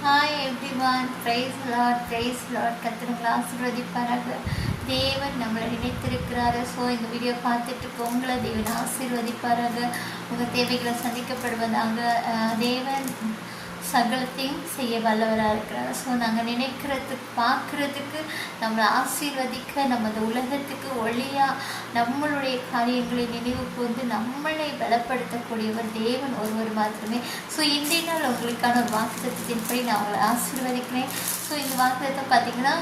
Hi everyone, praise Lord. கர்த்தர் ஆசீர்வதிப்பாராக. தேவன் நம்மளை நினைத்திருக்கிறாரு. ஸோ இந்த வீடியோ பார்த்துட்டு உங்களை தேவன் ஆசீர்வதிப்பாராக. உங்கள் தேவைகளை சந்திக்கப்படுவதாக. தேவன் சகலத்தையும் செய்ய வல்லவராக இருக்கிறார். ஸோ நாங்கள் நினைக்கிறதுக்கு பார்க்குறதுக்கு நம்மளை ஆசீர்வதிக்க நம்ம இந்த உலகத்துக்கு ஒளியாக நம்மளுடைய காரியங்களை நினைவு கூர்ந்து நம்மளை பலப்படுத்தக்கூடியவர் தேவன் ஒருவர் மாத்திரமே. ஸோ இன்றைய நாள் உங்களுக்கான ஒரு வாக்குத்தத்தின்படி நான் உங்களை ஆசீர்வதிக்கிறேன். ஸோ இந்த வாக்குத்தத்தை பார்த்தீங்கன்னா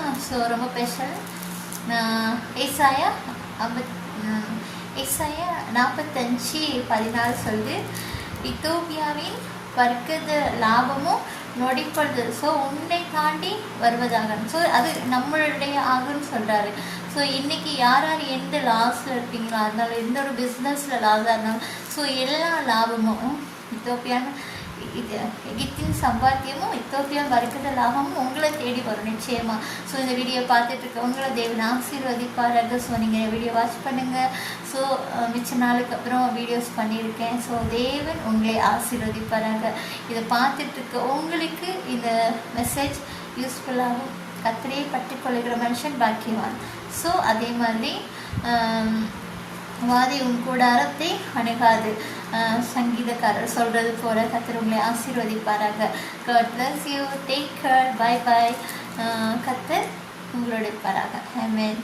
ரொம்ப ஸ்பெஷல். ஏசாயா 45:14 சொல்லுது, இத்தோப்பியாவின் வர்க்கத லாபமும் நொடிப்படுது. ஸோ உன்னை தாண்டி வருவதாக. ஸோ அது நம்மளுடைய ஆகுன்னு சொல்கிறாரு. ஸோ இன்றைக்கி யார் யார் எந்த லாஸில் இருப்பீங்களா இருந்தாலும், எந்த ஒரு பிஸ்னஸில் லாஸாக இருந்தாலும், ஸோ எல்லா லாபமும் எகிப்தின் சம்பாத்தியமும் இத்தோப்பியா வர்க்கத லாபமும் உங்களை தேடி வரும் நிச்சயமாக. ஸோ இந்த வீடியோ பார்த்துட்டு இருக்க உங்களை தேவன் ஆசீர்வதிப்பாராக. ஸோ நீங்கள் வீடியோ வாட்ச் பண்ணுங்கள். ஸோ மிச்ச நாளுக்கு அப்புறம் வீடியோஸ் பண்ணியிருக்கேன். ஸோ தேவன் உங்களை ஆசீர்வதிப்பாராக. இதை பார்த்துட்டு இருக்க உங்களுக்கு இந்த மெசேஜ் யூஸ்ஃபுல்லாகும். கர்த்தரை பற்றிக்கொள்கிற மனுஷன் பாக்கியவான். ஸோ அதே மாதிரி வாதை உன் கூடாரத்தை அணுகாது, சங்கீதக்காரர் சொல்கிறது போல கர்த்தர் உங்களை ஆசீர்வதிப்பாராக. God bless you. Take care. Bye bye. கர்த்தர் உங்களோட இருப்பாராக. Amen.